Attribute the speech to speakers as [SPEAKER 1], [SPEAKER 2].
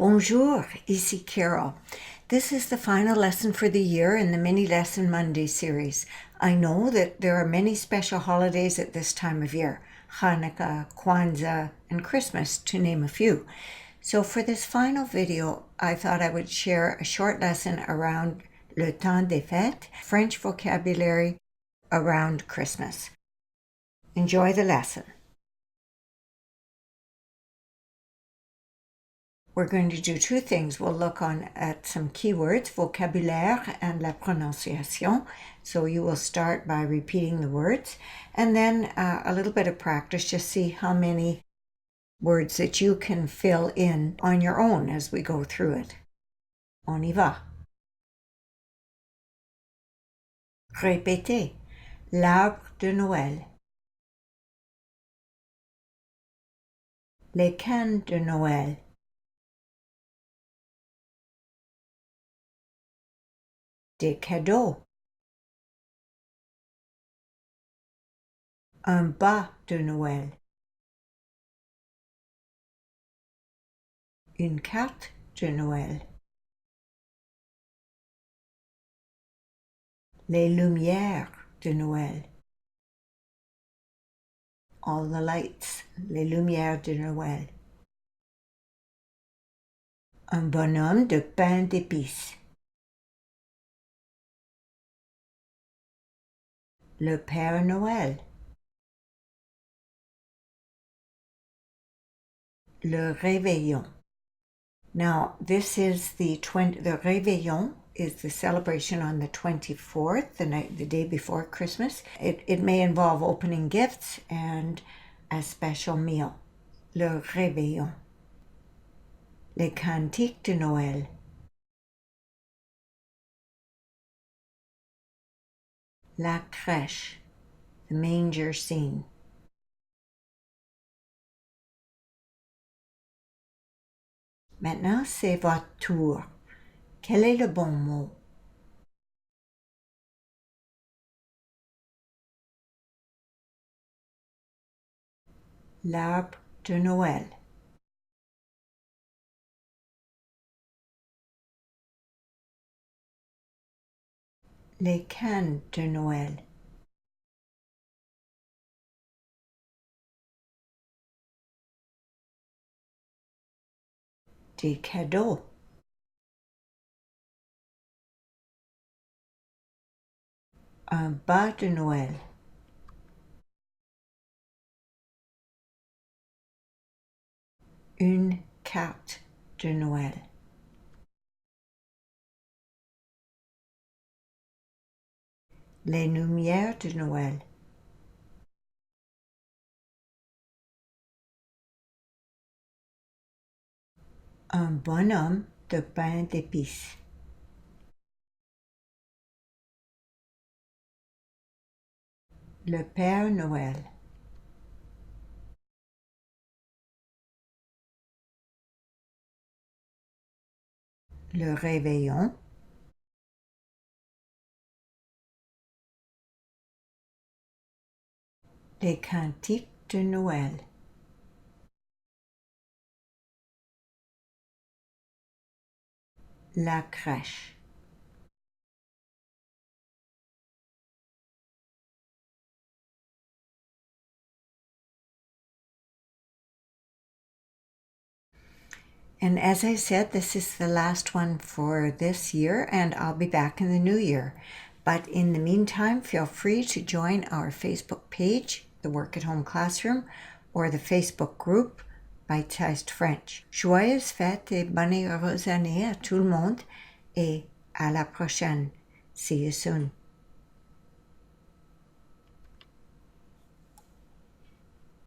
[SPEAKER 1] Bonjour, ici Carol. This is the final lesson for the year in the Mini Lesson Monday series. I know that there are many special holidays at this time of year, Hanukkah, Kwanzaa, and Christmas, to name a few. So for this final video, I thought I would share a short lesson around le temps des fêtes, French vocabulary around Christmas. Enjoy the lesson. We're going to do two things. We'll look at some keywords, vocabulaire and la prononciation. So you will start by repeating the words, and then a little bit of practice, just see how many words that you can fill in on your own as we go through it. On y va. Répétez. L'arbre de Noël. Les cannes de Noël. Des cadeaux. Un bas de Noël. Une carte de Noël. Les lumières de Noël. All the lights. Les lumières de Noël. Un bonhomme de pain d'épices. Le Père Noël. Le réveillon. Now, this is the réveillon is the celebration on the 24th, the day before Christmas. It may involve opening gifts and a special meal. Le réveillon. Les cantiques de Noël. La crèche, the manger scene. Maintenant, c'est votre tour. Quel est le bon mot? L'arbre de Noël. Les cannes de Noël. Des cadeaux. Un bas de Noël. Une carte de Noël. Les lumières de Noël. Un bonhomme de pain d'épices. Le Père Noël. Le réveillon. Les cantiques de Noël. La crèche. And as I said, this is the last one for this year, and I'll be back in the new year. But in the meantime, feel free to join our Facebook page, the Work at Home Classroom, or the Facebook group, Bite-Sized French. Joyeuses fêtes et bonne et heureuse année à tout le monde, et à la prochaine. See you soon.